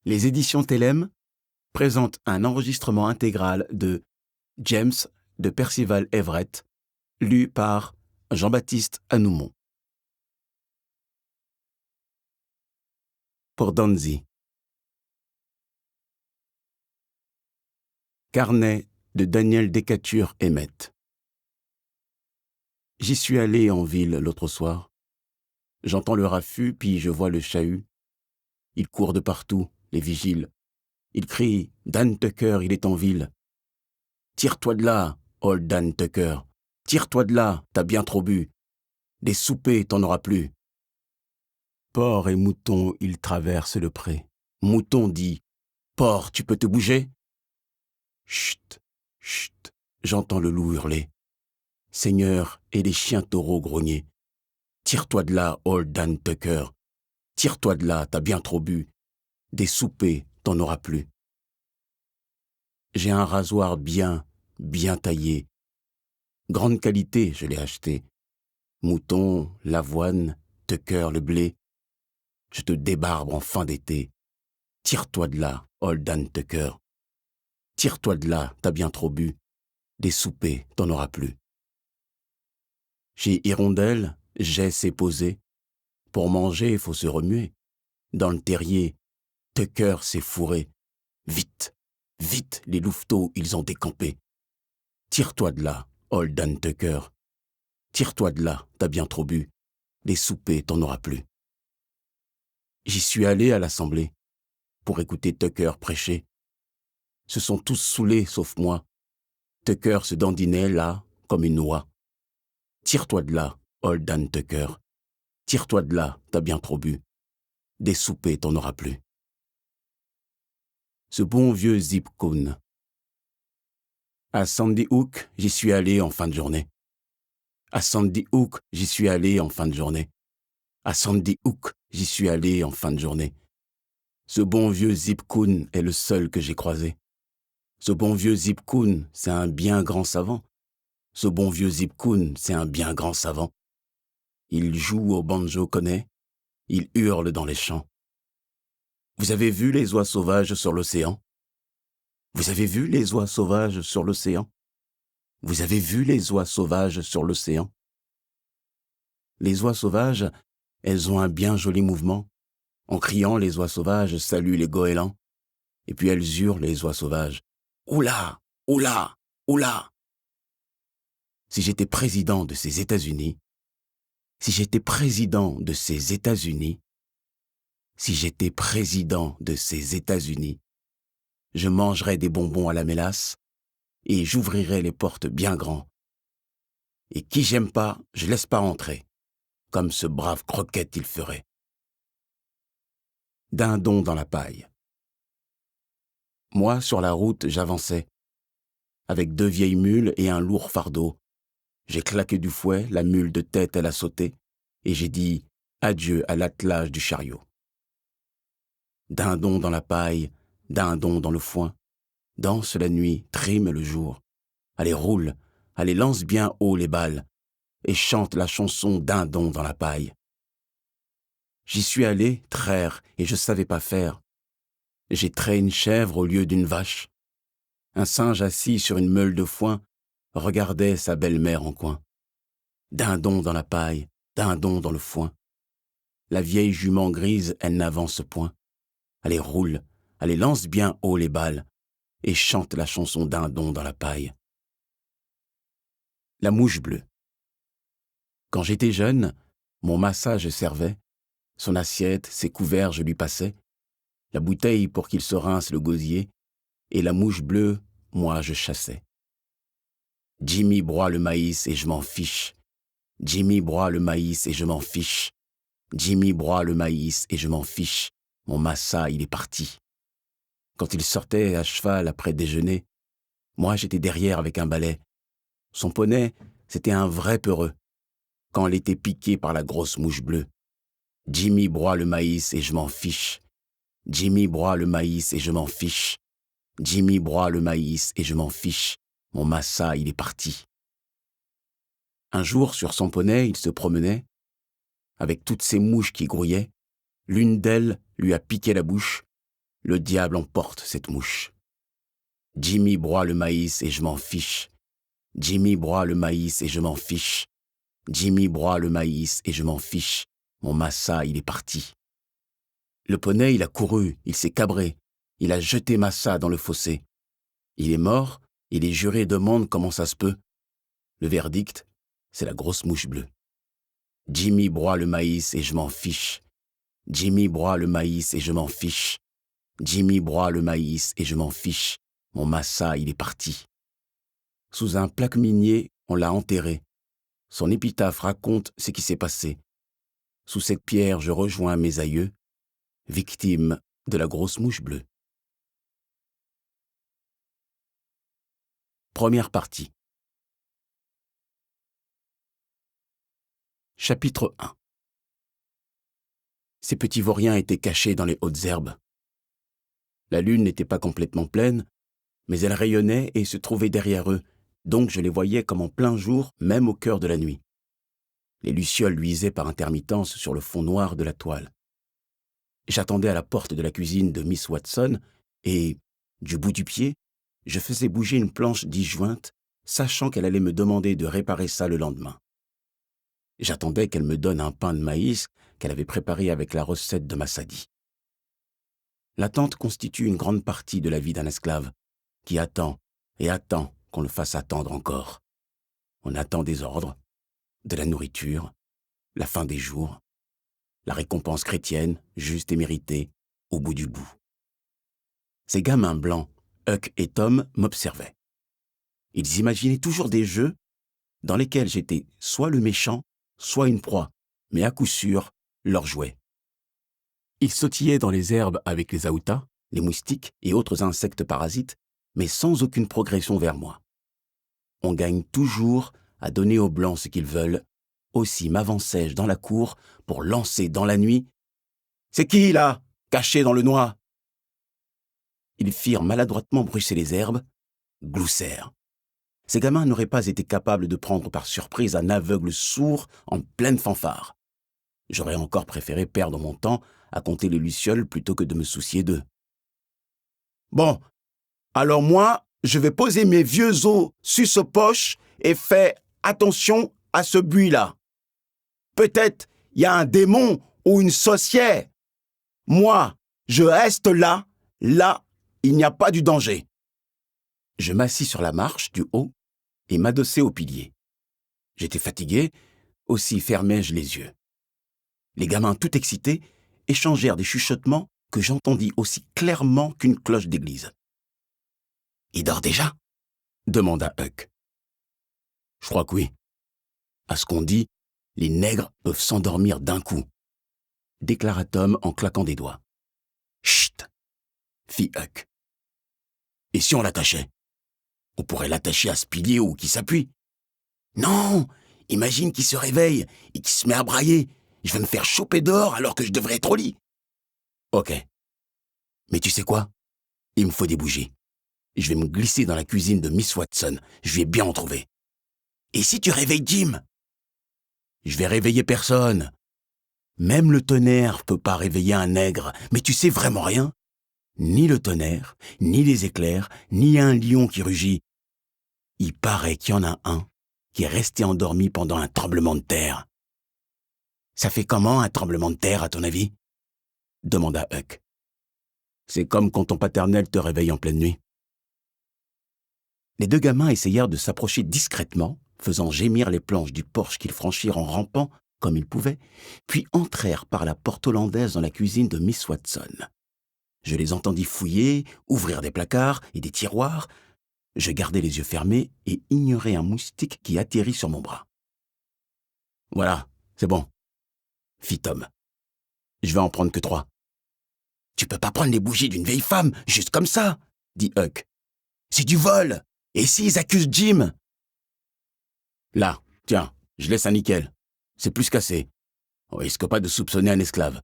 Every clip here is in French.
Les éditions Télème présentent un enregistrement intégral de James de Percival Everett, lu par Jean-Baptiste Anoumon. Pour Danzy. Carnet de Daniel Decatur Emmett. J'y suis allé en ville l'autre soir. J'entends le raffut, puis je vois le chahut. Il court de partout, les vigiles. Il crie « Dan Tucker, il est en ville !»« Tire-toi de là, old Dan Tucker ! Tire-toi de là, t'as bien trop bu. Des soupers, t'en auras plus. » Porc et mouton, ils traversent le pré. Mouton dit « Porc, tu peux te bouger ?» Chut, chut, j'entends le loup hurler. Seigneur, et les chiens taureaux grogner. Tire-toi de là, old Dan Tucker. Tire-toi de là, t'as bien trop bu. Des soupers, t'en auras plus. J'ai un rasoir bien taillé. Grande qualité, je l'ai acheté. Mouton, l'avoine, Tucker, le blé. Je te débarbe en fin d'été. Tire-toi de là, old Dan Tucker. Tire-toi de là, t'as bien trop bu. Des soupers, t'en auras plus. Chez Hirondelle, j'ai s'est posé. Pour manger, faut se remuer. Dans le terrier, Tucker s'est fourré. Vite, vite, les louveteaux, ils ont décampé. Tire-toi de là, old Dan Tucker. Tire-toi de là, t'as bien trop bu. Des soupers, t'en auras plus. J'y suis allé à l'assemblée pour écouter Tucker prêcher. Se sont tous saoulés, sauf moi. Tucker se dandinait là, comme une oie. Tire-toi de là, old Dan Tucker. Tire-toi de là, t'as bien trop bu. Des soupers, t'en auras plus. Ce bon vieux Zip Coon. À Sandy Hook, j'y suis allé en fin de journée. À Sandy Hook, j'y suis allé en fin de journée. À Sandy Hook, j'y suis allé en fin de journée. Ce bon vieux Zip Coon est le seul que j'ai croisé. Ce bon vieux Zip Coon, c'est un bien grand savant. Ce bon vieux Zip Coon, c'est un bien grand savant. Il joue au banjo-connaît, il hurle dans les champs. Vous avez vu les oies sauvages sur l'océan? Vous avez vu les oies sauvages sur l'océan? Vous avez vu les oies sauvages sur l'océan? Les oies sauvages, elles ont un bien joli mouvement. En criant, les oies sauvages saluent les goélands. Et puis elles hurlent, les oies sauvages. Oula! Oula! Oula! Si j'étais président de ces États-Unis, si j'étais président de ces États-Unis, si j'étais président de ces États-Unis, je mangerais des bonbons à la mélasse et j'ouvrirais les portes bien grand. Et qui j'aime pas, je laisse pas entrer, comme ce brave Croquette il ferait. Dindon dans la paille. Moi, sur la route, j'avançais, avec 2 vieilles mules et un lourd fardeau. J'ai claqué du fouet, la mule de tête elle a sauté, et j'ai dit adieu à l'attelage du chariot. Dindon dans la paille, dindon dans le foin, danse la nuit, trime le jour. Allez, roule, allez, lance bien haut les balles, et chante la chanson Dindon dans la paille. J'y suis allé traire, et je savais pas faire. J'ai trait une chèvre au lieu d'une vache. Un singe assis sur une meule de foin regardait sa belle-mère en coin. Dindon dans la paille, dindon dans le foin. La vieille jument grise, elle n'avance point. Allez, roule, allez, lance bien haut les balles, et chante la chanson Dindon dans la paille. La mouche bleue. Quand j'étais jeune, mon massage servait, son assiette, ses couverts je lui passais, la bouteille pour qu'il se rince le gosier, et la mouche bleue, moi je chassais. Jimmy broie le maïs et je m'en fiche. Jimmy broie le maïs et je m'en fiche. Jimmy broie le maïs et je m'en fiche. Mon massa, il est parti. Quand il sortait à cheval après déjeuner, moi j'étais derrière avec un balai. Son poney, c'était un vrai peureux. Quand elle était piquée par la grosse mouche bleue. Jimmy broie le maïs et je m'en fiche. Jimmy broie le maïs et je m'en fiche. Jimmy broie le maïs et je m'en fiche. Mon massa, il est parti. Un jour, sur son poney, il se promenait. Avec toutes ces mouches qui grouillaient, l'une d'elles lui a piqué la bouche. Le diable emporte cette mouche. Jimmy broie le maïs et je m'en fiche. Jimmy broie le maïs et je m'en fiche. Jimmy broie le maïs et je m'en fiche. Mon massa, il est parti. Le poney, il a couru, il s'est cabré. Il a jeté massa dans le fossé. Il est mort et les jurés demandent comment ça se peut. Le verdict, c'est la grosse mouche bleue. Jimmy broie le maïs et je m'en fiche. Jimmy broie le maïs et je m'en fiche. Jimmy broie le maïs et je m'en fiche. Mon massa, il est parti. Sous un plaque minier, on l'a enterré. Son épitaphe raconte ce qui s'est passé. Sous cette pierre, je rejoins mes aïeux, victimes de la grosse mouche bleue. Première partie. Chapitre 1. Ces petits vauriens étaient cachés dans les hautes herbes. La lune n'était pas complètement pleine, mais elle rayonnait et se trouvait derrière eux, donc je les voyais comme en plein jour, même au cœur de la nuit. Les lucioles luisaient par intermittence sur le fond noir de la toile. J'attendais à la porte de la cuisine de Miss Watson et, du bout du pied, je faisais bouger une planche disjointe, sachant qu'elle allait me demander de réparer ça le lendemain. J'attendais qu'elle me donne un pain de maïs qu'elle avait préparé avec la recette de Massadi. L'attente constitue une grande partie de la vie d'un esclave, qui attend et attend qu'on le fasse attendre encore. On attend des ordres, de la nourriture, la fin des jours, la récompense chrétienne, juste et méritée, au bout du bout. Ces gamins blancs, Huck et Tom, m'observaient. Ils imaginaient toujours des jeux dans lesquels j'étais soit le méchant, soit une proie, mais à coup sûr, leur jouet. Ils sautillaient dans les herbes avec les aoutas, les moustiques et autres insectes parasites, mais sans aucune progression vers moi. On gagne toujours à donner aux blancs ce qu'ils veulent. Aussi m'avançai-je dans la cour pour lancer dans la nuit « C'est qui, là, caché dans le noix ?» Ils firent maladroitement bruisser les herbes, gloussèrent. Ces gamins n'auraient pas été capables de prendre par surprise un aveugle sourd en pleine fanfare. J'aurais encore préféré perdre mon temps à compter les lucioles plutôt que de me soucier d'eux. « Bon, alors moi, je vais poser mes vieux os sur ce poche et fais attention à ce buis-là. Peut-être il y a un démon ou une sorcière. Moi, je reste là, il n'y a pas du danger. » Je m'assis sur la marche du haut et m'adossai au pilier. J'étais fatigué, aussi fermai-je les yeux. Les gamins, tout excités, échangèrent des chuchotements que j'entendis aussi clairement qu'une cloche d'église. « Il dort déjà ?» demanda Huck. « Je crois que oui. À ce qu'on dit, les nègres peuvent s'endormir d'un coup, » déclara Tom en claquant des doigts. « Chut !» fit Huck. « Et si on l'attachait ? On pourrait l'attacher à ce pilier ou qu'il s'appuie. »« Non, imagine qu'il se réveille et qu'il se met à brailler. Je vais me faire choper dehors alors que je devrais être au lit. »« Ok. Mais tu sais quoi ? Il me faut des bougies. Je vais me glisser dans la cuisine de Miss Watson. Je vais bien en trouver. »« Et si tu réveilles Jim ? » ?»« Je vais réveiller personne. Même le tonnerre peut pas réveiller un nègre. Mais tu sais vraiment rien ? Ni le tonnerre, ni les éclairs, ni un lion qui rugit. Il paraît qu'il y en a un qui est resté endormi pendant un tremblement de terre. »« Ça fait comment un tremblement de terre, à ton avis ? » demanda Huck. « C'est comme quand ton paternel te réveille en pleine nuit. » Les deux gamins essayèrent de s'approcher discrètement, faisant gémir les planches du porche qu'ils franchirent en rampant comme ils pouvaient, puis entrèrent par la porte hollandaise dans la cuisine de Miss Watson. Je les entendis fouiller, ouvrir des placards et des tiroirs. Je gardai les yeux fermés et ignorai un moustique qui atterrit sur mon bras. « Voilà, c'est bon, » fit Tom. « Je vais en prendre que 3. »« Tu peux pas prendre les bougies d'une vieille femme, juste comme ça, » dit Huck. « C'est du vol. Et s'ils accusent Jim ?»« Là, tiens, je laisse un nickel. C'est plus qu'assez. On risque pas de soupçonner un esclave.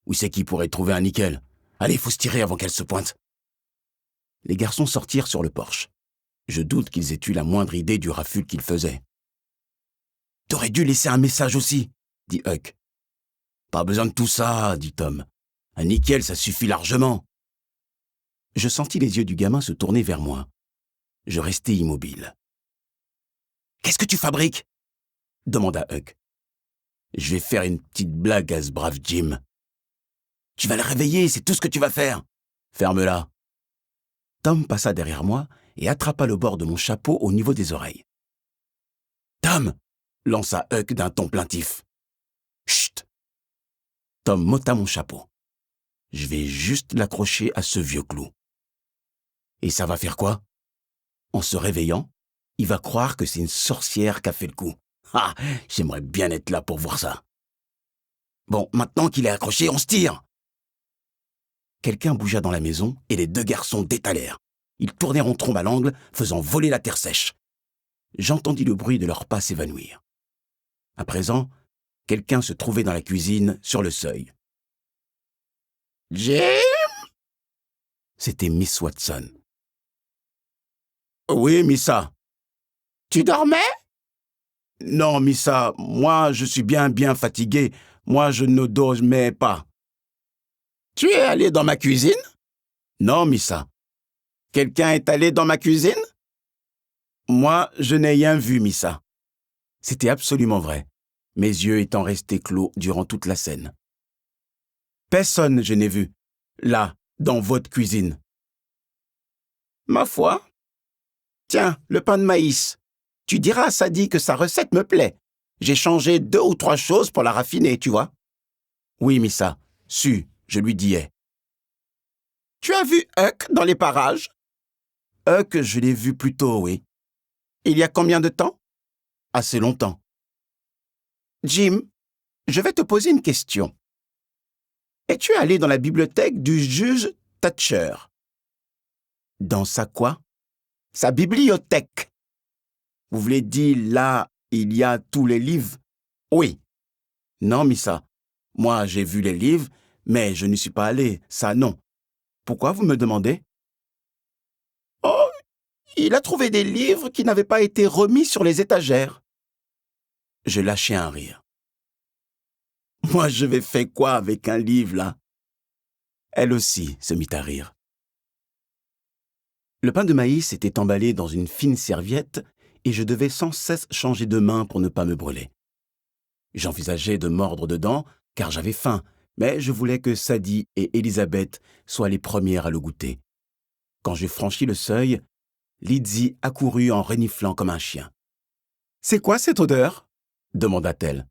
Où c'est qui pourrait trouver un nickel ? Allez, faut se tirer avant qu'elle se pointe. » Les garçons sortirent sur le porche. Je doute qu'ils aient eu la moindre idée du raffut qu'ils faisaient. « T'aurais dû laisser un message aussi, » dit Huck. « Pas besoin de tout ça, » dit Tom. « Un nickel, ça suffit largement. » Je sentis les yeux du gamin se tourner vers moi. Je restai immobile. « Qu'est-ce que tu fabriques ?» demanda Huck. « Je vais faire une petite blague à ce brave Jim. »« Tu vas le réveiller, c'est tout ce que tu vas faire. Ferme-la. » Tom passa derrière moi et attrapa le bord de mon chapeau au niveau des oreilles. « Tom !» lança Huck d'un ton plaintif. « Chut !» Tom m'ôta mon chapeau. « Je vais juste l'accrocher à ce vieux clou. » « Et ça va faire quoi ? En se réveillant, il va croire que c'est une sorcière qui a fait le coup. Ah, j'aimerais bien être là pour voir ça. Bon, maintenant qu'il est accroché, on se tire. » Quelqu'un bougea dans la maison et les deux garçons détalèrent. Ils tournèrent en trombe à l'angle, faisant voler la terre sèche. J'entendis le bruit de leurs pas s'évanouir. À présent, quelqu'un se trouvait dans la cuisine, sur le seuil. « Jim ?» C'était Miss Watson. « Oui, Missa. »« Tu dormais ?»« Non, Missa, moi je suis bien fatigué. Moi je ne dormais pas. »« Tu es allé dans ma cuisine ?»« Non, Missa. »« Quelqu'un est allé dans ma cuisine ?»« Moi je n'ai rien vu, Missa. » C'était absolument vrai, mes yeux étant restés clos durant toute la scène. « Personne je n'ai vu, là, dans votre cuisine. »« Ma foi. Tiens, le pain de maïs. Tu diras à Sadie que sa recette me plaît. J'ai changé 2 ou 3 choses pour la raffiner, tu vois. »« Oui, Missa. Je lui disais. »« Tu as vu Huck dans les parages ?»« Huck, je l'ai vu plus tôt, oui. »« Il y a combien de temps ?»« Assez longtemps. »« Jim, je vais te poser une question. Es-tu allé dans la bibliothèque du juge Thatcher ?»« Dans sa quoi ?»« Sa bibliothèque. » « Vous voulez dire là, il y a tous les livres ?»« Oui. »« Non, Missa. Moi, j'ai vu les livres, mais je n'y suis pas allé, ça non. Pourquoi vous me demandez ?»« Oh, il a trouvé des livres qui n'avaient pas été remis sur les étagères. » Je lâchai un rire. « Moi, je vais faire quoi avec un livre, là ?» Elle aussi se mit à rire. Le pain de maïs était emballé dans une fine serviette et je devais sans cesse changer de main pour ne pas me brûler. J'envisageais de mordre dedans, car j'avais faim, mais je voulais que Sadie et Elisabeth soient les premières à le goûter. Quand je franchis le seuil, Lydie accourut en reniflant comme un chien. « C'est quoi cette odeur ?» demanda-t-elle.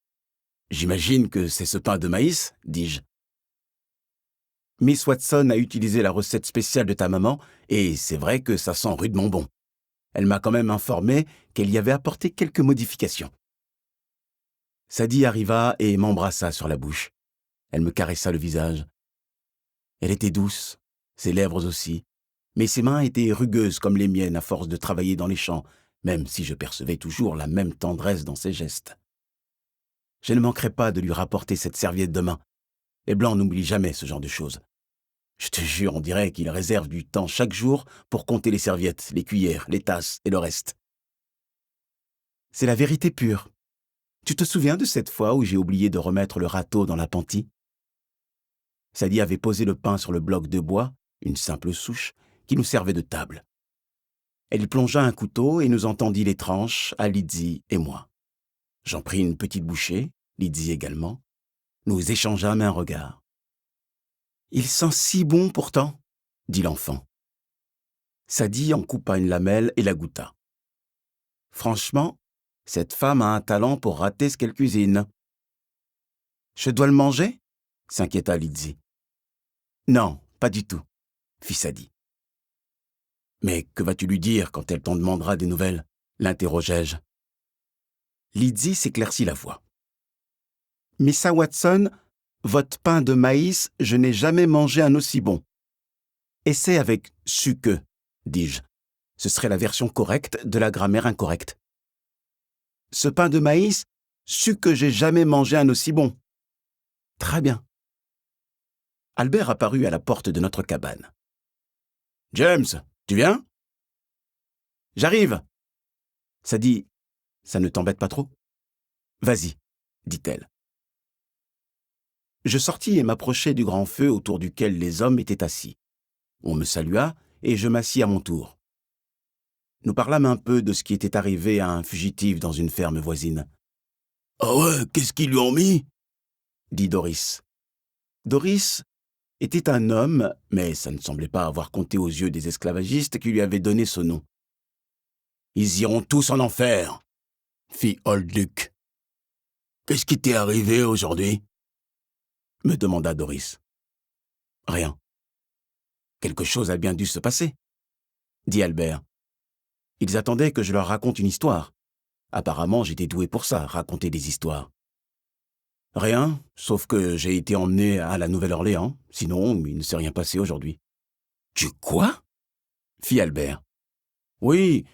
« J'imagine que c'est ce pain de maïs, » dis-je. « Miss Watson a utilisé la recette spéciale de ta maman, et c'est vrai que ça sent rudement bon. Elle m'a quand même informé qu'elle y avait apporté quelques modifications. » Sadie arriva et m'embrassa sur la bouche. Elle me caressa le visage. Elle était douce, ses lèvres aussi, mais ses mains étaient rugueuses comme les miennes à force de travailler dans les champs, même si je percevais toujours la même tendresse dans ses gestes. Je ne manquerai pas de lui rapporter cette serviette demain. Les Blancs n'oublient jamais ce genre de choses. Je te jure, on dirait qu'ils réservent du temps chaque jour pour compter les serviettes, les cuillères, les tasses et le reste. C'est la vérité pure. Tu te souviens de cette fois où j'ai oublié de remettre le râteau dans l'appentis ? Sadie avait posé le pain sur le bloc de bois, une simple souche, qui nous servait de table. Elle y plongea un couteau et nous entendit les tranches à Lydie et moi. J'en pris une petite bouchée, Lydie également. Nous échangeâmes un regard. « Il sent si bon pourtant !» dit l'enfant. Sadie en coupa une lamelle et la goûta. « Franchement, cette femme a un talent pour rater ce qu'elle cuisine. »« Je dois le manger ?» s'inquiéta Lydie. « Non, pas du tout, » fit Sadie. « Mais que vas-tu lui dire quand elle t'en demandera des nouvelles ?» l'interrogeai-je. Lydie s'éclaircit la voix. « Missa Watson, votre pain de maïs, je n'ai jamais mangé un aussi bon. »« Essaie avec « suque », dis-je. Ce serait la version correcte de la grammaire incorrecte. « Ce pain de maïs, que j'ai jamais mangé un aussi bon. »« Très bien. » Albert apparut à la porte de notre cabane. « James, tu viens ?»« J'arrive. » Sadie, ça ne t'embête pas trop ? Vas-y, dit-elle. Je sortis et m'approchai du grand feu autour duquel les hommes étaient assis. On me salua et je m'assis à mon tour. Nous parlâmes un peu de ce qui était arrivé à un fugitif dans une ferme voisine. « Ah ouais, qu'est-ce qu'ils lui ont mis ?» dit Doris. Doris était un homme, mais ça ne semblait pas avoir compté aux yeux des esclavagistes qui lui avaient donné ce nom. « Ils iront tous en enfer, » fit Old Luke. « Qu'est-ce qui t'est arrivé aujourd'hui ?» me demanda Doris. « Rien. Quelque chose a bien dû se passer, » dit Albert. Ils attendaient que je leur raconte une histoire. Apparemment, j'étais doué pour ça, raconter des histoires. Rien, sauf que j'ai été emmené à la Nouvelle-Orléans. Sinon, il ne s'est rien passé aujourd'hui. « Tu quoi ?» fit Albert. « Oui,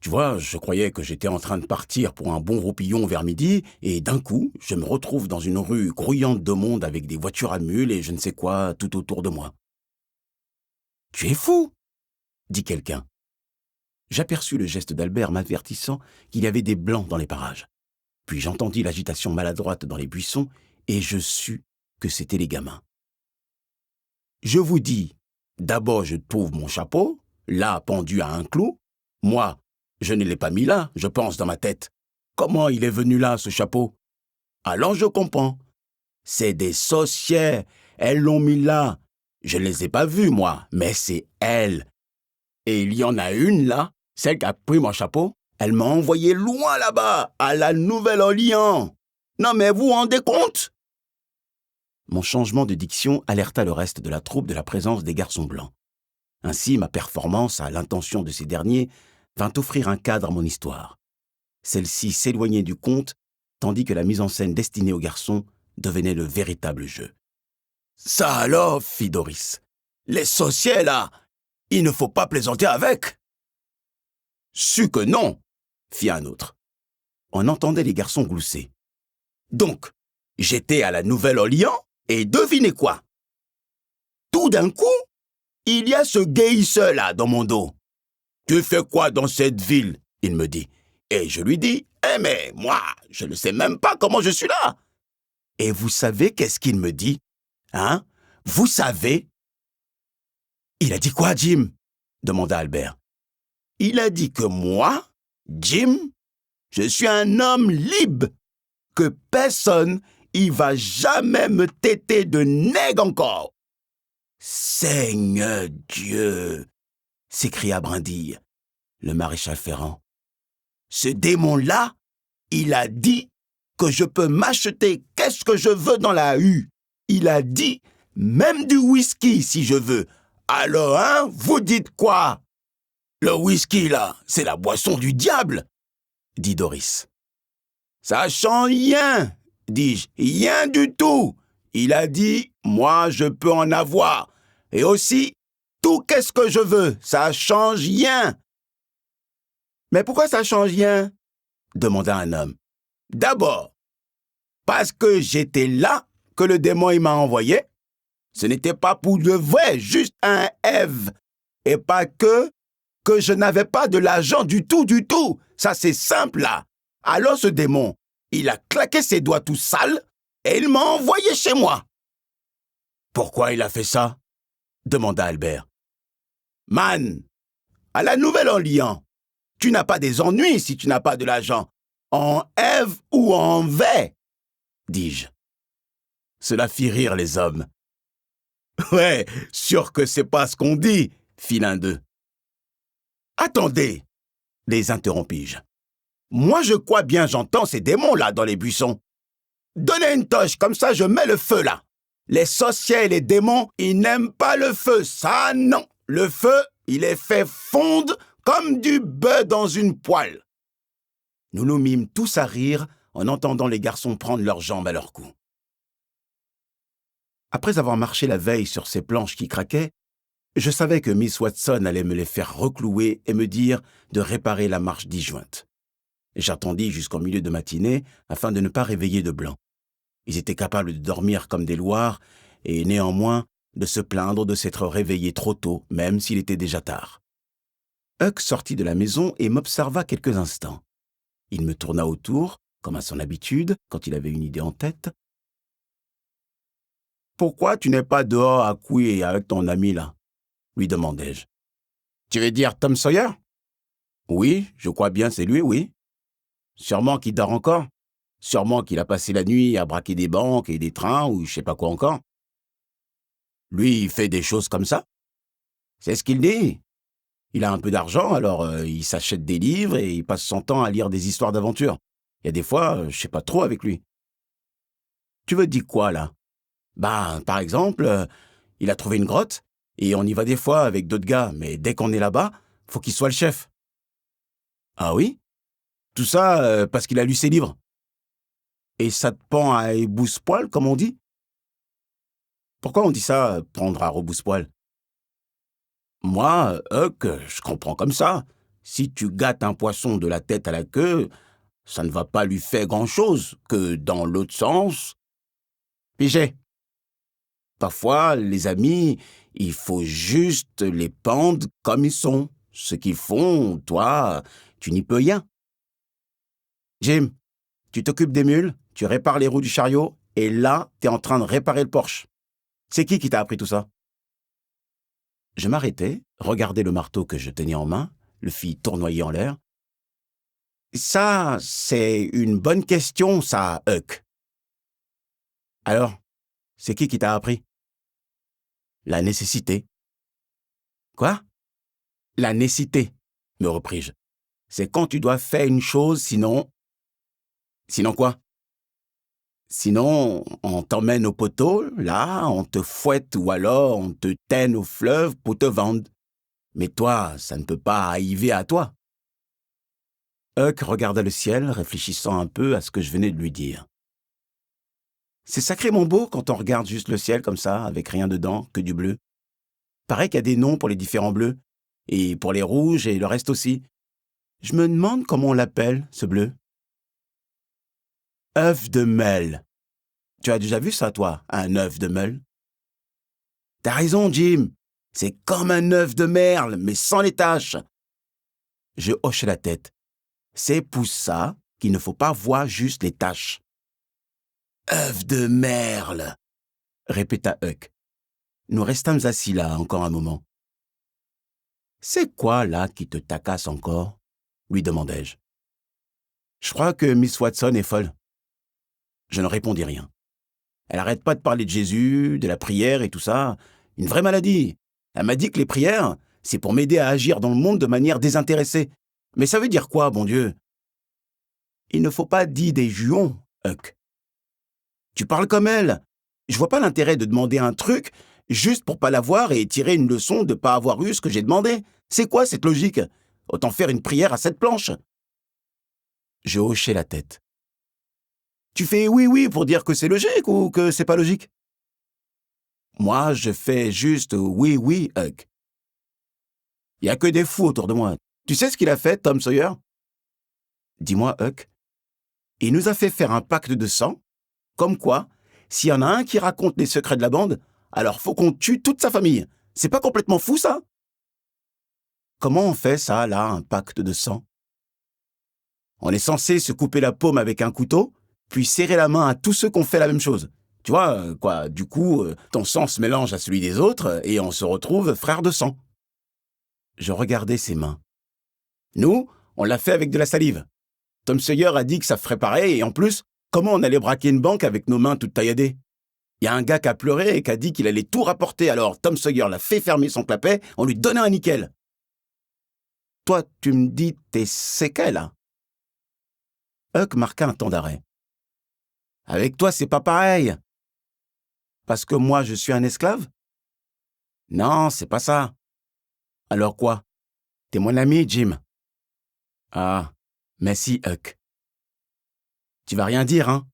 tu vois, je croyais que j'étais en train de partir pour un bon roupillon vers midi, et d'un coup, je me retrouve dans une rue grouillante de monde avec des voitures à mules et je ne sais quoi tout autour de moi. »« Tu es fou !» dit quelqu'un. J'aperçus le geste d'Albert m'avertissant qu'il y avait des blancs dans les parages. Puis j'entendis l'agitation maladroite dans les buissons et je sus que c'étaient les gamins. Je vous dis, d'abord je trouve mon chapeau, là pendu à un clou. Moi, je ne l'ai pas mis là, je pense dans ma tête. Comment il est venu là, ce chapeau? Alors je comprends. C'est des sorcières, elles l'ont mis là. Je ne les ai pas vues, moi, mais c'est elles. Et il y en a une là, celle qui a pris mon chapeau, elle m'a envoyé loin là-bas, à la Nouvelle-Orléans. Non mais vous vous rendez compte? Mon changement de diction alerta le reste de la troupe de la présence des garçons blancs. Ainsi, ma performance, à l'intention de ces derniers, vint offrir un cadre à mon histoire. Celle-ci s'éloignait du conte, tandis que la mise en scène destinée aux garçons devenait le véritable jeu. « Ça alors, fit Doris, les sorcières là, il ne faut pas plaisanter avec. »« Su que non, » fit un autre. On entendait les garçons glousser. « Donc, j'étais à la Nouvelle-Orléans et devinez quoi? Tout d'un coup, il y a ce guérisseur là dans mon dos. Tu fais quoi dans cette ville? Il me dit. Et je lui dis, mais moi, je ne sais même pas comment je suis là. Et vous savez qu'est-ce qu'il me dit? Hein? Vous savez? Il a dit quoi, Jim? Demanda Albert. Il a dit que moi, Jim, je suis un homme libre, que personne il va jamais me téter de nègre encore. Seigneur Dieu, s'écria Brindille, le maréchal Ferrand. Ce démon-là, il a dit que je peux m'acheter qu'est-ce que je veux dans la rue. Il a dit même du whisky si je veux. Alors, hein, vous dites quoi? Le whisky, là, c'est la boisson du diable, dit Doris. Ça change rien, dis-je, rien du tout. Il a dit, moi, je peux en avoir. Et aussi, tout qu'est-ce que je veux, ça change rien. Mais pourquoi ça change rien? Demanda un homme. D'abord, parce que j'étais là, que le démon il m'a envoyé. Ce n'était pas pour de vrai, juste un Ève. Et pas que je n'avais pas de l'argent du tout. Ça, c'est simple, là. Alors ce démon, il a claqué ses doigts tout sales et il m'a envoyé chez moi. Pourquoi il a fait ça? Demanda Albert. Man, à la Nouvelle-Orléans, tu n'as pas des ennuis si tu n'as pas de l'argent. En Ève ou en V, dis-je. Cela fit rire les hommes. Ouais, sûr que c'est pas ce qu'on dit, fit l'un d'eux. Attendez, les interrompis-je. Moi, je crois bien j'entends ces démons-là dans les buissons. Donnez une torche, comme ça je mets le feu là. Les sorcières et les démons, ils n'aiment pas le feu, ça non. Le feu, il est fait fondre comme du beurre dans une poêle. Nous nous mîmes tous à rire en entendant les garçons prendre leurs jambes à leur cou. Après avoir marché la veille sur ces planches qui craquaient, je savais que Miss Watson allait me les faire reclouer et me dire de réparer la marche disjointe. J'attendis jusqu'en milieu de matinée afin de ne pas réveiller de blancs. Ils étaient capables de dormir comme des loirs et néanmoins de se plaindre de s'être réveillés trop tôt, même s'il était déjà tard. Huck sortit de la maison et m'observa quelques instants. Il me tourna autour, comme à son habitude, quand il avait une idée en tête. « Pourquoi tu n'es pas dehors à couiller avec ton ami là? lui demandai-je. Tu veux dire Tom Sawyer? Oui, je crois bien c'est lui, oui. Sûrement qu'il dort encore. Sûrement qu'il a passé la nuit à braquer des banques et des trains ou je sais pas quoi encore. Lui, il fait des choses comme ça. C'est ce qu'il dit. Il a un peu d'argent, alors il s'achète des livres et il passe son temps à lire des histoires d'aventure. Il y a des fois, je sais pas trop avec lui. Tu veux dire quoi, là? Ben, par exemple, il a trouvé une grotte et on y va des fois avec d'autres gars, mais dès qu'on est là-bas, faut qu'il soit le chef. Ah oui? Tout ça parce qu'il a lu ses livres. Et ça te pend à ébousse-poil, comme on dit? Pourquoi on dit ça, prendre à rebousse-poil? Moi, Huck, je comprends comme ça. Si tu gâtes un poisson de la tête à la queue, ça ne va pas lui faire grand-chose, que dans l'autre sens. Pigé. Parfois, les amis, il faut juste les pendre comme ils sont. Ce qu'ils font, toi, tu n'y peux rien. Jim, tu t'occupes des mules, tu répares les roues du chariot, et là, t'es en train de réparer le Porsche. C'est qui t'a appris tout ça? Je m'arrêtai, regardai le marteau que je tenais en main, le fis tournoyer en l'air. Ça, c'est une bonne question, ça, Huck. Alors, c'est qui t'a appris? La nécessité. Quoi? La nécessité, me repris-je. C'est quand tu dois faire une chose, sinon... Sinon quoi? Sinon, on t'emmène au poteau, là, on te fouette ou alors on te traîne au fleuve pour te vendre. Mais toi, ça ne peut pas arriver à toi. Huck regarda le ciel, réfléchissant un peu à ce que je venais de lui dire. C'est sacrément beau quand on regarde juste le ciel comme ça, avec rien dedans, que du bleu. Pareil qu'il y a des noms pour les différents bleus, et pour les rouges et le reste aussi. Je me demande comment on l'appelle, ce bleu. Œuf de Meule. Tu as déjà vu ça, toi, un œuf de Meule? T'as raison, Jim. C'est comme un œuf de merle, mais sans les taches. Je hochai la tête. C'est pour ça qu'il ne faut pas voir juste les taches. Œuf de merle, répéta Huck. Nous restâmes assis là encore un moment. C'est quoi là qui te tacasse encore? Lui demandai-je. Je crois que Miss Watson est folle. Je ne répondis rien. Elle n'arrête pas de parler de Jésus, de la prière et tout ça. Une vraie maladie. Elle m'a dit que les prières, c'est pour m'aider à agir dans le monde de manière désintéressée. Mais ça veut dire quoi, bon Dieu? Il ne faut pas dire des juons, Huck. Tu parles comme elle. Je vois pas l'intérêt de demander un truc juste pour pas l'avoir et tirer une leçon de pas avoir eu ce que j'ai demandé. C'est quoi cette logique? Autant faire une prière à 7 planches. Je hochai la tête. Tu fais oui pour dire que c'est logique ou que c'est pas logique? Moi, je fais juste oui, Huck. Il y a que des fous autour de moi. Tu sais ce qu'il a fait, Tom Sawyer? Dis-moi, Huck. Il nous a fait faire un pacte de sang, comme quoi, s'il y en a un qui raconte les secrets de la bande, alors faut qu'on tue toute sa famille. C'est pas complètement fou, ça? Comment on fait ça, là, un pacte de sang? On est censé se couper la paume avec un couteau, puis serrer la main à tous ceux qui ont fait la même chose. Tu vois, quoi, du coup, ton sang se mélange à celui des autres et on se retrouve frères de sang. Je regardais ses mains. Nous, on l'a fait avec de la salive. Tom Sawyer a dit que ça ferait pareil et en plus, comment on allait braquer une banque avec nos mains toutes tailladées? Il y a un gars qui a pleuré et qui a dit qu'il allait tout rapporter, alors Tom Sawyer l'a fait fermer son clapet, on lui donnait un nickel. Toi, tu me dis t'es séquelles, là? Huck marqua un temps d'arrêt. Avec toi, c'est pas pareil. Parce que moi, je suis un esclave? Non, c'est pas ça. Alors quoi? T'es mon ami, Jim. Ah, merci, Huck. Tu vas rien dire, hein?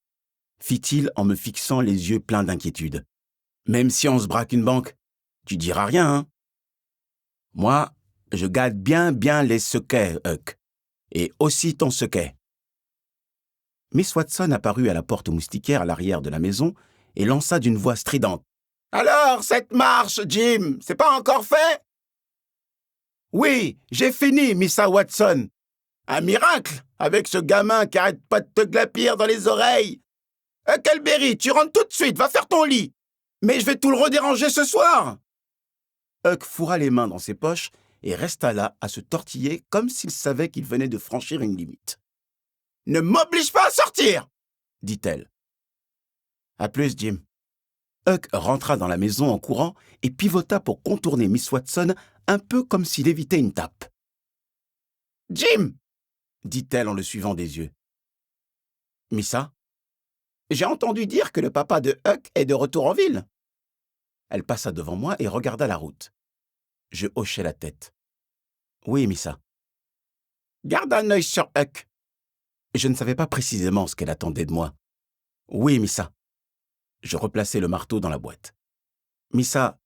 Fit-il en me fixant les yeux pleins d'inquiétude. Même si on se braque une banque, tu diras rien, hein? Moi, je garde bien les secrets, Huck. Et aussi ton secret. Miss Watson apparut à la porte moustiquaire à l'arrière de la maison et lança d'une voix stridente. « Alors, cette marche, Jim, c'est pas encore fait? »« Oui, j'ai fini, Miss Watson. Un miracle, avec ce gamin qui arrête pas de te glapir dans les oreilles. Huckleberry, tu rentres tout de suite, va faire ton lit. Mais je vais tout le redéranger ce soir. » Huck fourra les mains dans ses poches et resta là à se tortiller comme s'il savait qu'il venait de franchir une limite. « Ne m'oblige pas à sortir !» dit-elle. « À plus, Jim. » Huck rentra dans la maison en courant et pivota pour contourner Miss Watson un peu comme s'il évitait une tape. « Jim !» dit-elle en le suivant des yeux. « Missa, j'ai entendu dire que le papa de Huck est de retour en ville. » Elle passa devant moi et regarda la route. Je hochai la tête. « Oui, Missa. »« Garde un œil sur Huck. » Je ne savais pas précisément ce qu'elle attendait de moi. « Oui, Missa. » Je replaçai le marteau dans la boîte. « Missa,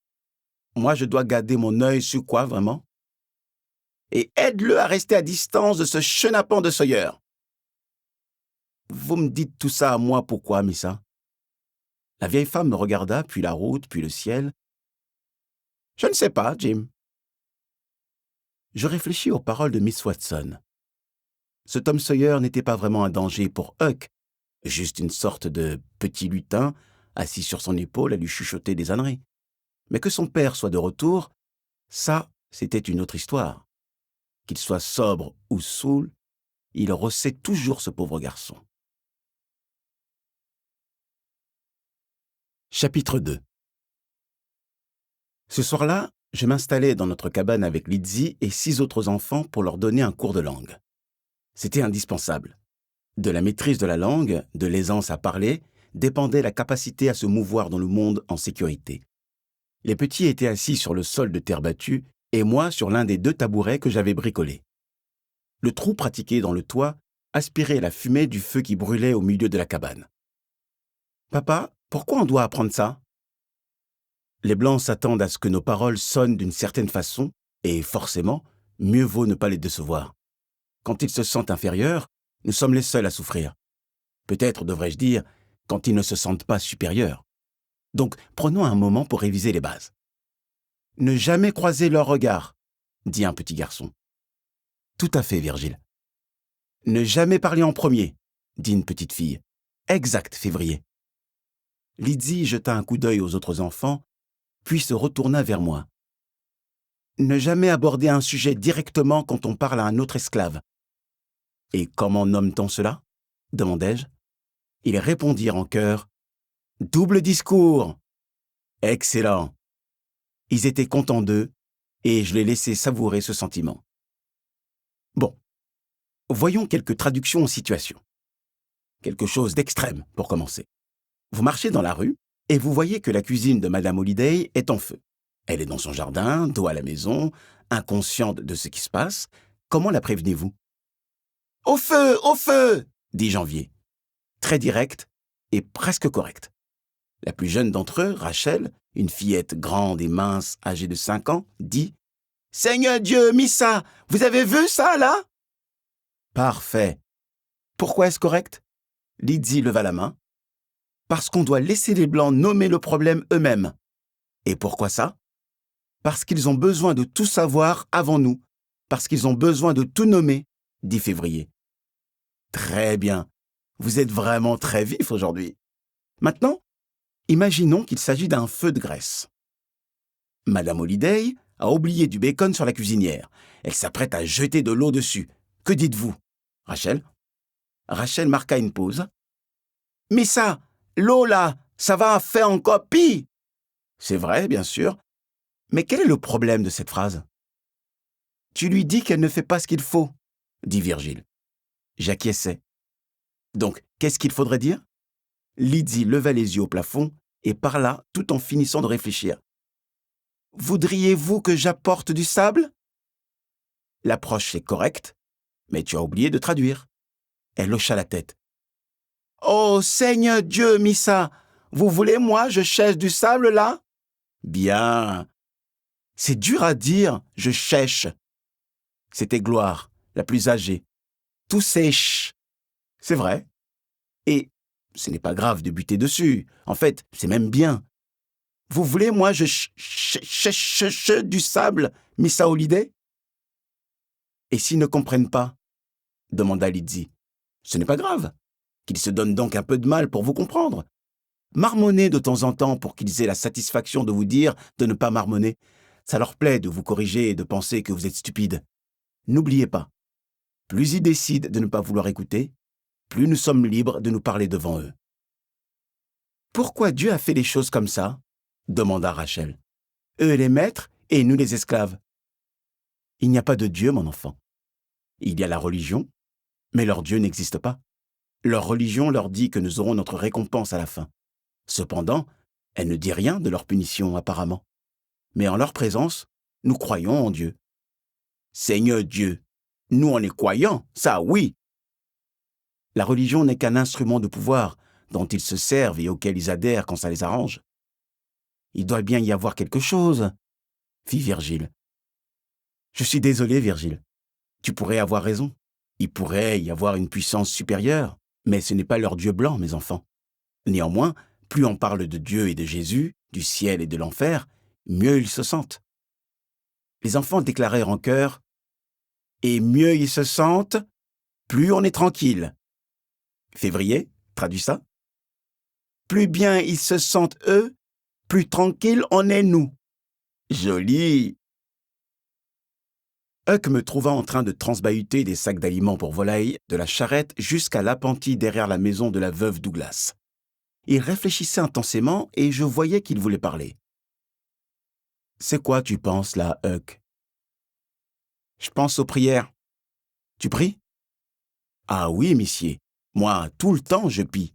moi je dois garder mon œil sur quoi, vraiment? » Et aide-le à rester à distance de ce chenapan de Sawyer. « Vous me dites tout ça à moi, pourquoi, Missa ?» La vieille femme me regarda, puis la route, puis le ciel. « Je ne sais pas, Jim. » Je réfléchis aux paroles de Miss Watson. Ce Tom Sawyer n'était pas vraiment un danger pour Huck, juste une sorte de petit lutin assis sur son épaule à lui chuchoter des âneries. Mais que son père soit de retour, ça, c'était une autre histoire. Qu'il soit sobre ou saoul, il rossait toujours ce pauvre garçon. Chapitre 2. Ce soir-là, je m'installai dans notre cabane avec Lizzie et 6 autres enfants pour leur donner un cours de langue. C'était indispensable. De la maîtrise de la langue, de l'aisance à parler, dépendait la capacité à se mouvoir dans le monde en sécurité. Les petits étaient assis sur le sol de terre battue et moi sur l'un des 2 tabourets que j'avais bricolés. Le trou pratiqué dans le toit aspirait la fumée du feu qui brûlait au milieu de la cabane. « Papa, pourquoi on doit apprendre ça ?» Les Blancs s'attendent à ce que nos paroles sonnent d'une certaine façon et, forcément, mieux vaut ne pas les décevoir. Quand ils se sentent inférieurs, nous sommes les seuls à souffrir. Peut-être devrais-je dire, quand ils ne se sentent pas supérieurs. Donc, prenons un moment pour réviser les bases. « Ne jamais croiser leurs regards », dit un petit garçon. « Tout à fait, Virgile. »« Ne jamais parler en premier », dit une petite fille. « Exact, Février. » Lydie jeta un coup d'œil aux autres enfants, puis se retourna vers moi. « Ne jamais aborder un sujet directement quand on parle à un autre esclave. »« Et comment nomme-t-on cela ?» demandai-je. Ils répondirent en chœur. « Double discours !» Excellent. Ils étaient contents d'eux, et je les laissais savourer ce sentiment. Bon, voyons quelques traductions en situation. Quelque chose d'extrême, pour commencer. Vous marchez dans la rue, et vous voyez que la cuisine de Madame Holliday est en feu. Elle est dans son jardin, dos à la maison, inconsciente de ce qui se passe. Comment la prévenez-vous ? « Au feu, au feu !» dit Janvier. Très direct et presque correct. La plus jeune d'entre eux, Rachel, une fillette grande et mince, âgée de 5 ans, dit « Seigneur Dieu, Missa, vous avez vu ça, là ?» Parfait. Pourquoi est-ce correct ? Lydie leva la main. Parce qu'on doit laisser les Blancs nommer le problème eux-mêmes. Et pourquoi ça ? Parce qu'ils ont besoin de tout savoir avant nous. Parce qu'ils ont besoin de tout nommer, dit Février. Très bien. Vous êtes vraiment très vif aujourd'hui. Maintenant, imaginons qu'il s'agit d'un feu de graisse. Madame Holliday a oublié du bacon sur la cuisinière. Elle s'apprête à jeter de l'eau dessus. Que dites-vous, Rachel ? Rachel marqua une pause. « Mais ça, l'eau là, ça va faire encore pire !» C'est vrai, bien sûr. Mais quel est le problème de cette phrase ? Tu lui dis qu'elle ne fait pas ce qu'il faut, dit Virgile. J'acquiesçai. Donc, qu'est-ce qu'il faudrait dire ? Lydie leva les yeux au plafond et parla tout en finissant de réfléchir. Voudriez-vous que j'apporte du sable ? L'approche est correcte, mais tu as oublié de traduire. Elle hocha la tête. Oh, Seigneur Dieu, Missa, vous voulez moi je cherche du sable là ? Bien. C'est dur à dire, je cherche. C'était Gloire, la plus âgée. Tout sèche. C'est vrai. Et ce n'est pas grave de buter dessus. En fait, c'est même bien. Vous voulez, moi, je cherche du sable, Missa Holliday ? Et s'ils ne comprennent pas ? Demanda Lydie. Ce n'est pas grave. Qu'ils se donnent donc un peu de mal pour vous comprendre. Marmonnez de temps en temps pour qu'ils aient la satisfaction de vous dire de ne pas marmonner. Ça leur plaît de vous corriger et de penser que vous êtes stupide. N'oubliez pas, plus ils décident de ne pas vouloir écouter, plus nous sommes libres de nous parler devant eux. Pourquoi Dieu a fait les choses comme ça ? Demanda Rachel. Eux les maîtres et nous les esclaves. Il n'y a pas de Dieu, mon enfant. Il y a la religion, mais leur Dieu n'existe pas. Leur religion leur dit que nous aurons notre récompense à la fin. Cependant, elle ne dit rien de leur punition apparemment. Mais en leur présence, nous croyons en Dieu. Seigneur Dieu, nous on est croyants, ça oui. La religion n'est qu'un instrument de pouvoir dont ils se servent et auquel ils adhèrent quand ça les arrange. Il doit bien y avoir quelque chose, fit Virgile. Je suis désolé, Virgile. Tu pourrais avoir raison. Il pourrait y avoir une puissance supérieure, mais ce n'est pas leur Dieu blanc, mes enfants. Néanmoins, plus on parle de Dieu et de Jésus, du ciel et de l'enfer, mieux ils se sentent. Les enfants déclarèrent en chœur « Et mieux ils se sentent, plus on est tranquille. » Février, traduit ça. Plus bien ils se sentent eux, plus tranquille on est nous. Joli. Huck me trouva en train de transbahuter des sacs d'aliments pour volailles de la charrette jusqu'à l'appentis derrière la maison de la veuve Douglas. Il réfléchissait intensément et je voyais qu'il voulait parler. « C'est quoi tu penses là, Huck ?»« Je pense aux prières. »« Tu pries ?»« Ah oui, messieurs. Moi, tout le temps, je prie. »«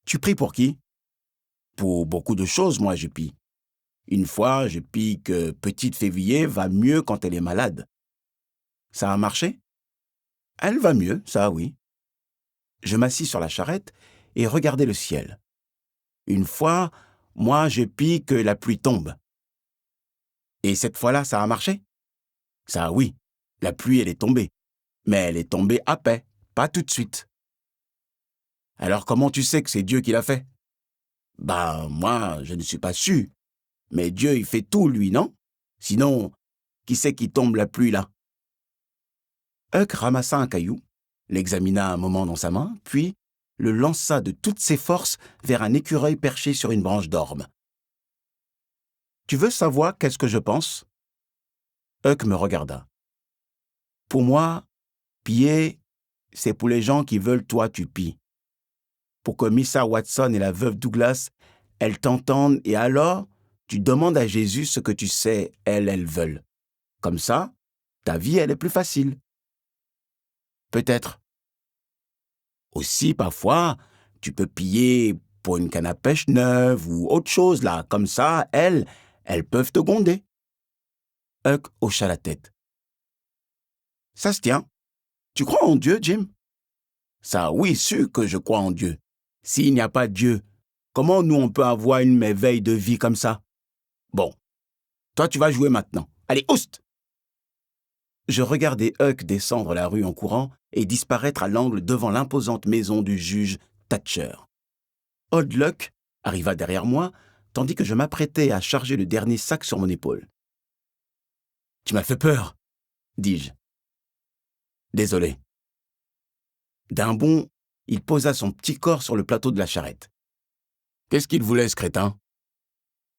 Tu pries pour qui ?»« Pour beaucoup de choses, moi, je prie. Une fois, je prie que petite Février va mieux quand elle est malade. »« Ça a marché ?»« Elle va mieux, ça oui. » Je m'assis sur la charrette et regardais le ciel. Une fois, moi, je prie que la pluie tombe. Et cette fois-là, ça a marché ? Ça oui, la pluie, elle est tombée. Mais elle est tombée à paix, pas tout de suite. Alors comment tu sais que c'est Dieu qui l'a fait ? Moi, je ne suis pas sûr. Mais Dieu, il fait tout, lui, non ? Sinon, qui c'est qui tombe la pluie, là ? Huck ramassa un caillou, l'examina un moment dans sa main, puis le lança de toutes ses forces vers un écureuil perché sur une branche d'orme. « Tu veux savoir qu'est-ce que je pense ?» Huck me regarda. « Pour moi, piller, c'est pour les gens qui veulent toi tu pilles. Pour que Missa Watson et la veuve Douglas, elles t'entendent et alors, tu demandes à Jésus ce que tu sais, elles veulent. Comme ça, ta vie, elle est plus facile. » Peut-être. Aussi, parfois, tu peux piller pour une canne à pêche neuve ou autre chose, là. Comme ça, elles peuvent te gronder. Huck hocha la tête. Ça se tient. Tu crois en Dieu, Jim ? Ça, oui, sûr que je crois en Dieu. S'il n'y a pas de Dieu, comment nous on peut avoir une merveille de vie comme ça ? Bon, toi tu vas jouer maintenant. Allez, oust ! Je regardai Huck descendre la rue en courant et disparaître à l'angle devant l'imposante maison du juge Thatcher. Old Luck arriva derrière moi, tandis que je m'apprêtais à charger le dernier sac sur mon épaule. « Tu m'as fait peur, » dis-je. « Désolé. » D'un bond, il posa son petit corps sur le plateau de la charrette. « Qu'est-ce qu'il voulait, ce crétin ? »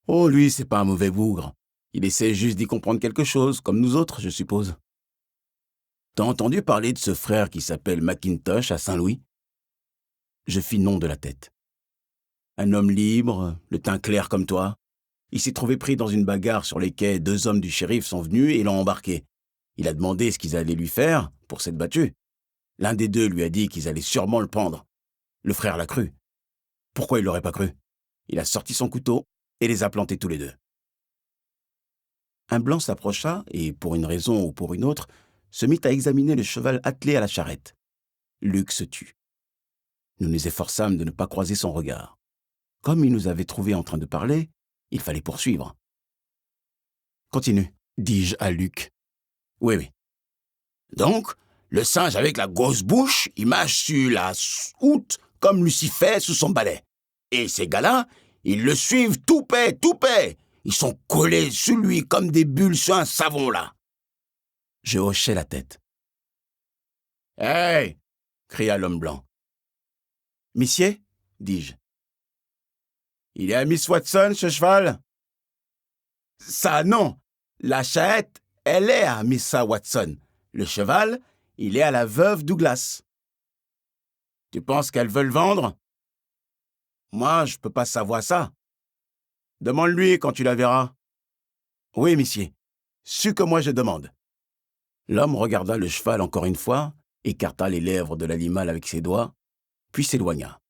« Oh, lui, c'est pas un mauvais bougre. Il essaie juste d'y comprendre quelque chose, comme nous autres, je suppose. » « T'as entendu parler de ce frère qui s'appelle Macintosh à Saint-Louis ?» Je fis non de la tête. Un homme libre, le teint clair comme toi. Il s'est trouvé pris dans une bagarre sur les quais. 2 hommes du shérif sont venus et l'ont embarqué. Il a demandé ce qu'ils allaient lui faire pour s'être battu. L'un des 2 lui a dit qu'ils allaient sûrement le pendre. Le frère l'a cru. Pourquoi il l'aurait pas cru ? Il a sorti son couteau et les a plantés tous les 2. Un blanc s'approcha et, pour une raison ou pour une autre, se mit à examiner le cheval attelé à la charrette. Luc se tut. Nous nous efforçâmes de ne pas croiser son regard. Comme il nous avait trouvés en train de parler, il fallait poursuivre. « Continue, » dis-je à Luc. « Oui. Donc, le singe avec la grosse bouche, il marche sur la route comme Lucifer sous son balai. Et ces gars-là, ils le suivent tout paix. Ils sont collés sur lui comme des bulles sur un savon, là. » Je hochai la tête. « Hey !» cria l'homme blanc. « Monsieur ?» dis-je. « Il est à Miss Watson, ce cheval ?» Ça, non. La charrette, elle est à Missa Watson. Le cheval, il est à la veuve Douglas. Tu penses qu'elles veulent vendre? Moi, je peux pas savoir ça. Demande-lui quand tu la verras. Oui, monsieur. Su que moi je demande. L'homme regarda le cheval encore une fois, écarta les lèvres de l'animal avec ses doigts, puis s'éloigna.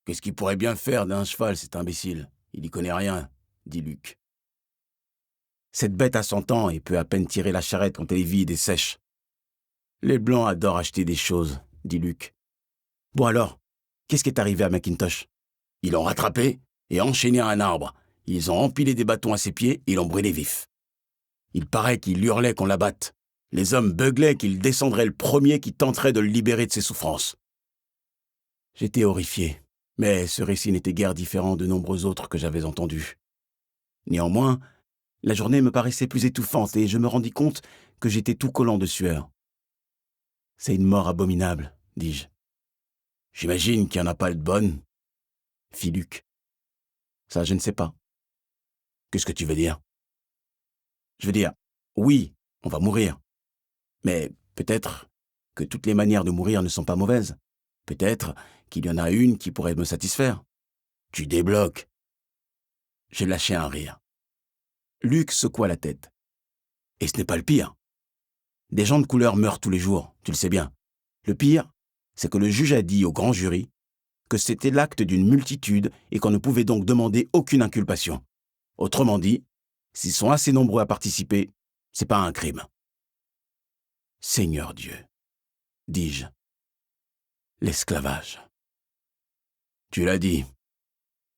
Qu'est-ce qu'il pourrait bien faire d'un cheval, cet imbécile? Il y connaît rien, dit Luc. Cette bête a 100 ans et peut à peine tirer la charrette quand elle est vide et sèche. Les Blancs adorent acheter des choses, dit Luc. Bon alors, qu'est-ce qui est arrivé à Macintosh? Ils l'ont rattrapé et enchaîné à un arbre. Ils ont empilé des bâtons à ses pieds et l'ont brûlé vif. Il paraît qu'il hurlait qu'on l'abatte. Les hommes beuglaient qu'il descendrait le premier qui tenterait de le libérer de ses souffrances. J'étais horrifié, mais ce récit n'était guère différent de nombreux autres que j'avais entendus. Néanmoins, la journée me paraissait plus étouffante et je me rendis compte que j'étais tout collant de sueur. « C'est une mort abominable, dis-je. »« J'imagine qu'il n'y en a pas de bonne, » fit Luc. « Ça, je ne sais pas. »« Qu'est-ce que tu veux dire ?»« Je veux dire, oui, on va mourir. Mais peut-être que toutes les manières de mourir ne sont pas mauvaises. Peut-être qu'il y en a une qui pourrait me satisfaire. »« Tu débloques. » Je lâchai un rire. Luc secoua la tête. « Et ce n'est pas le pire. Des gens de couleur meurent tous les jours, tu le sais bien. Le pire, c'est que le juge a dit au grand jury que c'était l'acte d'une multitude et qu'on ne pouvait donc demander aucune inculpation. Autrement dit, s'ils sont assez nombreux à participer, c'est pas un crime. »« Seigneur Dieu, dis-je, l'esclavage. » Tu l'as dit.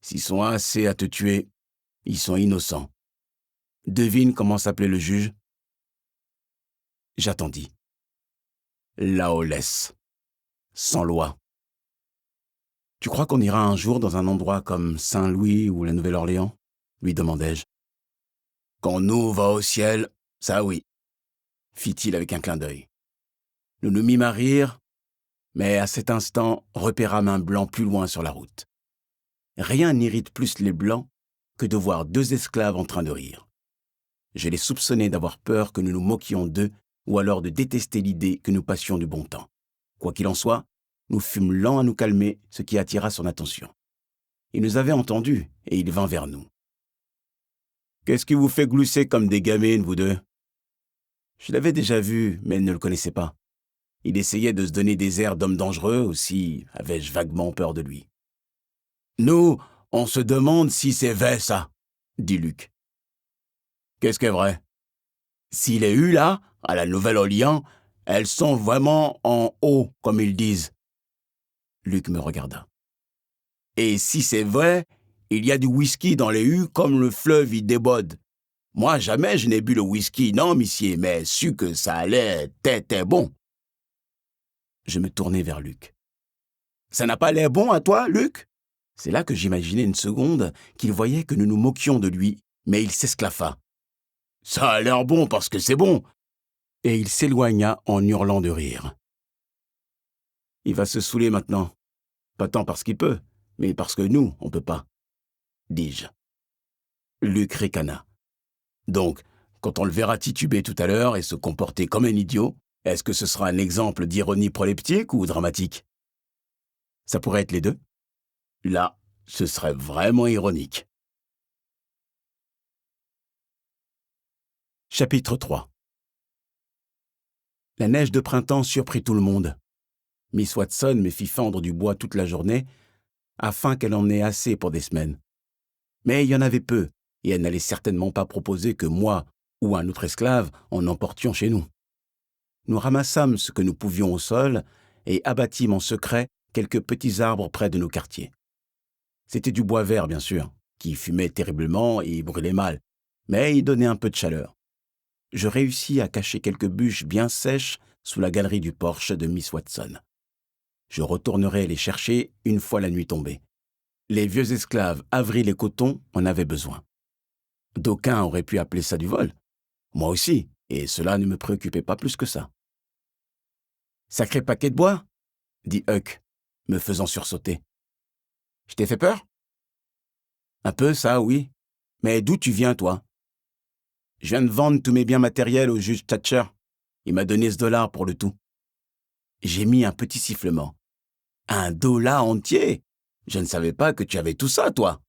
S'ils sont assez à te tuer, ils sont innocents. Devine comment s'appelait le juge? J'attendis. Laolès. Sans loi. Tu crois qu'on ira un jour dans un endroit comme Saint-Louis ou la Nouvelle-Orléans? Lui demandai-je. Qu'on nous va au ciel, ça oui, fit-il avec un clin d'œil. Nous nous mîmes à rire, mais à cet instant repérâmes un blanc plus loin sur la route. Rien n'irrite plus les blancs que de voir deux esclaves en train de rire. Je les soupçonnais d'avoir peur que nous nous moquions d'eux ou alors de détester l'idée que nous passions du bon temps. Quoi qu'il en soit, nous fûmes lents à nous calmer, ce qui attira son attention. Il nous avait entendus et il vint vers nous. « Qu'est-ce qui vous fait glousser comme des gamines, vous deux ?» Je l'avais déjà vu, mais ne le connaissais pas. Il essayait de se donner des airs d'homme dangereux, aussi avais-je vaguement peur de lui. « Nous, on se demande si c'est vrai, ça, » dit Luc. « Qu'est-ce qui est vrai? Si les hues, là, à la Nouvelle-Orléans, elles sont vraiment en haut, comme ils disent. » Luc me regarda. « Et si c'est vrai, il y a du whisky dans les hues comme le fleuve y déborde. Moi, jamais je n'ai bu le whisky, non, monsieur, mais su que ça allait t'être bon. » Je me tournai vers Luc. « Ça n'a pas l'air bon à toi, Luc ?» C'est là que j'imaginai une seconde qu'il voyait que nous nous moquions de lui, mais il s'esclaffa. « Ça a l'air bon parce que c'est bon !» Et il s'éloigna en hurlant de rire. « Il va se saouler maintenant. Pas tant parce qu'il peut, mais parce que nous, on peut pas, » dis-je. Luc ricana. « Donc, quand on le verra tituber tout à l'heure et se comporter comme un idiot, est-ce que ce sera un exemple d'ironie proleptique ou dramatique? Ça pourrait être les deux. Là, ce serait vraiment ironique. » Chapitre 3. La neige de printemps surprit tout le monde. Miss Watson me fit fendre du bois toute la journée, afin qu'elle en ait assez pour des semaines. Mais il y en avait peu, et elle n'allait certainement pas proposer que moi ou un autre esclave en emportions chez nous. Nous ramassâmes ce que nous pouvions au sol et abattîmes en secret quelques petits arbres près de nos quartiers. C'était du bois vert, bien sûr, qui fumait terriblement et brûlait mal, mais il donnait un peu de chaleur. Je réussis à cacher quelques bûches bien sèches sous la galerie du porche de Miss Watson. Je retournerai les chercher une fois la nuit tombée. Les vieux esclaves avril et coton en avaient besoin. D'aucuns auraient pu appeler ça du vol. Moi aussi, et cela ne me préoccupait pas plus que ça. « Sacré paquet de bois !» dit Huck, me faisant sursauter. « Je t'ai fait peur ?»« Un peu, ça, oui. Mais d'où tu viens, toi? Je viens de vendre tous mes biens matériels au juge Thatcher. Il m'a donné $1 pour le tout. J'ai mis un petit sifflement. $1 entier? Je ne savais pas que tu avais tout ça, toi.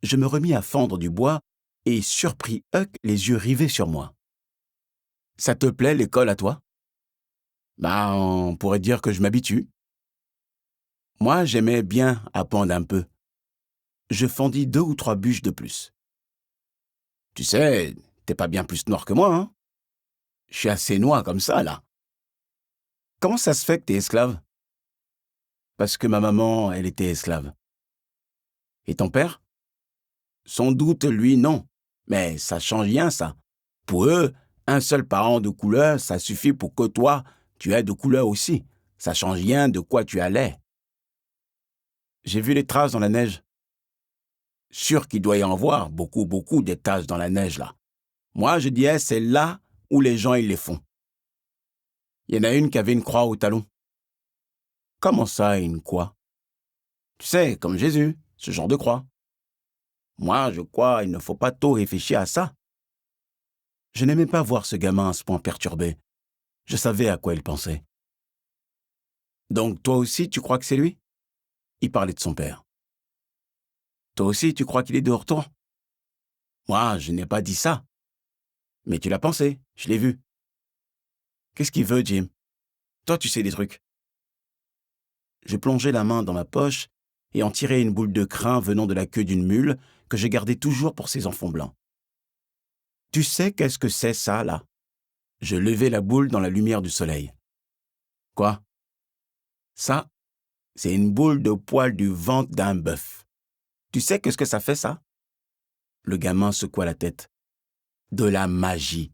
Je me remis à fendre du bois et surpris Huck les yeux rivés sur moi. Ça te plaît, l'école, à toi? Bah, on pourrait dire que je m'habitue. Moi, j'aimais bien apprendre un peu. Je fendis 2 ou 3 bûches de plus. Tu sais, t'es pas bien plus noir que moi, hein? Je suis assez noir comme ça, là. Comment ça se fait que t'es esclave? Parce que ma maman, elle était esclave. Et ton père? Sans doute, lui, non. Mais ça change rien, ça. Pour eux, un seul parent de couleur, ça suffit pour que toi, tu aies de couleur aussi. Ça change rien de quoi tu as l'air. J'ai vu les traces dans la neige. Sûr qu'il doit y en avoir beaucoup des taches dans la neige, là. Moi, je dirais, c'est là où les gens, ils les font. Il y en a une qui avait une croix au talon. Comment ça, une croix? Tu sais, comme Jésus, ce genre de croix. Moi, je crois, il ne faut pas trop réfléchir à ça. Je n'aimais pas voir ce gamin à ce point perturbé. Je savais à quoi il pensait. Donc, toi aussi, tu crois que c'est lui? Il parlait de son père. Toi aussi, tu crois qu'il est de retour? Moi, je n'ai pas dit ça. Mais tu l'as pensé, je l'ai vu. Qu'est-ce qu'il veut, Jim? Toi, tu sais des trucs. Je plongeai la main dans ma poche et en tirai une boule de crin venant de la queue d'une mule que je gardais toujours pour ses enfants blancs. Tu sais qu'est-ce que c'est, ça, là? Je levai la boule dans la lumière du soleil. Quoi? Ça, c'est une boule de poil du ventre d'un bœuf. Tu sais qu'est-ce que ça fait, ça? Le gamin secoua la tête. De la magie.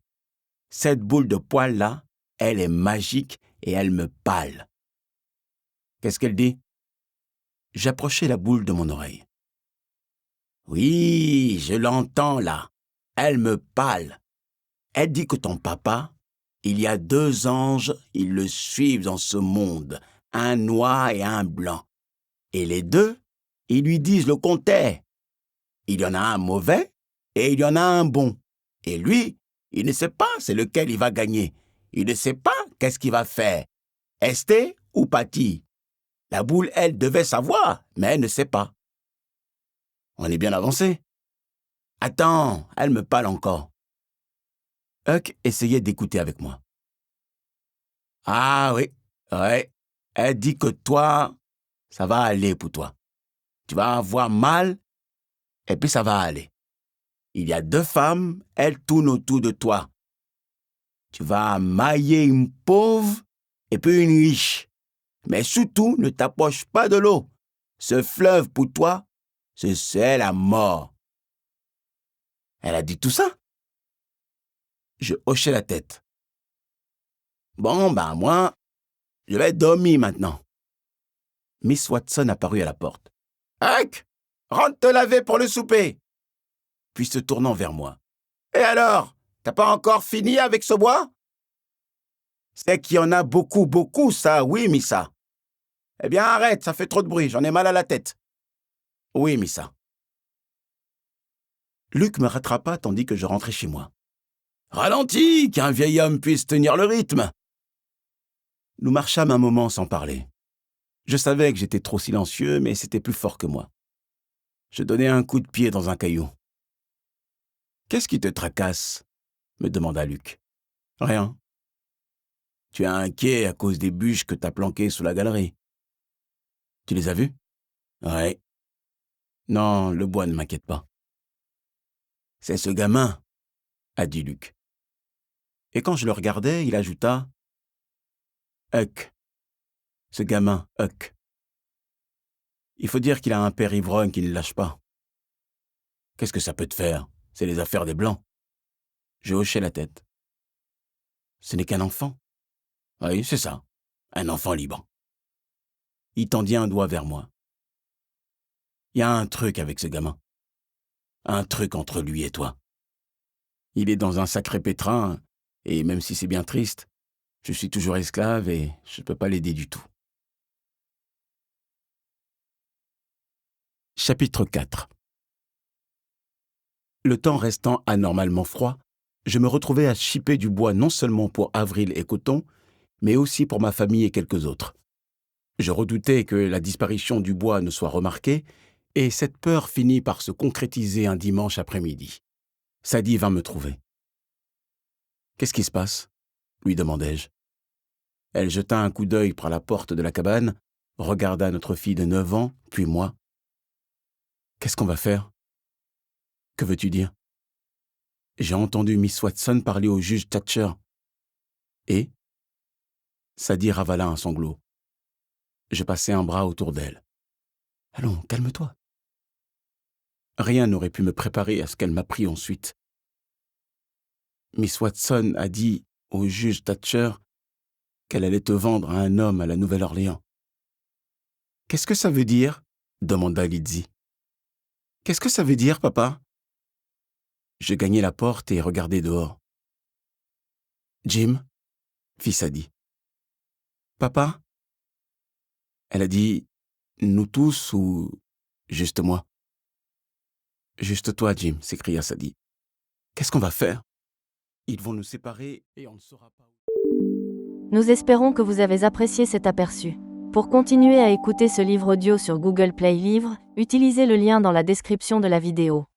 Cette boule de poil-là, elle est magique et elle me parle. Qu'est-ce qu'elle dit? J'approchai la boule de mon oreille. Oui, je l'entends là. Elle me parle. Elle dit que ton papa, il y a 2 anges, ils le suivent dans ce monde, un noir et un blanc. Et les 2, ils lui disent le contraire. Il y en a un mauvais et il y en a un bon. Et lui, il ne sait pas c'est lequel il va gagner. Il ne sait pas qu'est-ce qu'il va faire. Rester ou partir. La boule, elle, devait savoir, mais elle ne sait pas. On est bien avancé. Attends, elle me parle encore. Huck essayait d'écouter avec moi. Ah oui, ouais. Elle dit que toi, ça va aller pour toi. Tu vas avoir mal, et puis ça va aller. Il y a 2 femmes, elles tournent autour de toi. Tu vas mailler une pauvre et puis une riche. Mais surtout, ne t'approche pas de l'eau. Ce fleuve, pour toi, c'est la mort. Elle a dit tout ça? Je hochai la tête. Bon, moi, je vais dormir maintenant. Miss Watson apparut à la porte. Huck, rentre te laver pour le souper. Puis se tournant vers moi. Et alors, t'as pas encore fini avec ce bois? C'est qu'il y en a beaucoup, ça, oui, Missa. Eh bien, arrête, ça fait trop de bruit, j'en ai mal à la tête. Oui, Missa. Luc me rattrapa tandis que je rentrais chez moi. Ralentis, qu'un vieil homme puisse tenir le rythme. Nous marchâmes un moment sans parler. Je savais que j'étais trop silencieux, mais c'était plus fort que moi. Je donnai un coup de pied dans un caillou. « Qu'est-ce qui te tracasse ?» me demanda Luc. « Rien. Tu es inquiet à cause des bûches que t'as planquées sous la galerie. Tu les as vues? »« Ouais. »« Non, le bois ne m'inquiète pas. »« C'est ce gamin, » a dit Luc. Et quand je le regardais, il ajouta « Huck. Ce gamin, Huck. Il faut dire qu'il a un père ivrogne qui ne lâche pas. Qu'est-ce que ça peut te faire? C'est les affaires des Blancs. » Je hochai la tête. « Ce n'est qu'un enfant. » »« Oui, c'est ça. Un enfant libre. » Il tendit un doigt vers moi. « Il y a un truc avec ce gamin. Un truc entre lui et toi. Il est dans un sacré pétrin, et même si c'est bien triste, je suis toujours esclave et je ne peux pas l'aider du tout. » Chapitre 4. Le temps restant anormalement froid, je me retrouvais à chipper du bois non seulement pour Avril et Coton, mais aussi pour ma famille et quelques autres. Je redoutais que la disparition du bois ne soit remarquée, et cette peur finit par se concrétiser un dimanche après-midi. Sadie vint me trouver. « Qu'est-ce qui se passe ?» lui demandai-je. Elle jeta un coup d'œil par la porte de la cabane, regarda notre fille de 9 ans, puis moi. « Qu'est-ce qu'on va faire ?»« Que veux-tu dire ?» ?»« J'ai entendu Miss Watson parler au juge Thatcher. » « Et ?» Sadie ravala un sanglot. Je passai un bras autour d'elle. « Allons, calme-toi. » Rien n'aurait pu me préparer à ce qu'elle m'apprit ensuite. Miss Watson a dit au juge Thatcher qu'elle allait te vendre à un homme à la Nouvelle-Orléans. « Qu'est-ce que ça veut dire ?» demanda Lizzie. « Qu'est-ce que ça veut dire, papa ?» Je gagnai la porte et regardai dehors. « Jim ?» fit Sadie. « Papa ?» Elle a dit « nous tous » ou « juste moi ?» « Juste toi, Jim » s'écria Sadie. « Qu'est-ce qu'on va faire ? Ils vont nous séparer et on ne saura pas où... » Nous espérons que vous avez apprécié cet aperçu. Pour continuer à écouter ce livre audio sur Google Play Livres, utilisez le lien dans la description de la vidéo.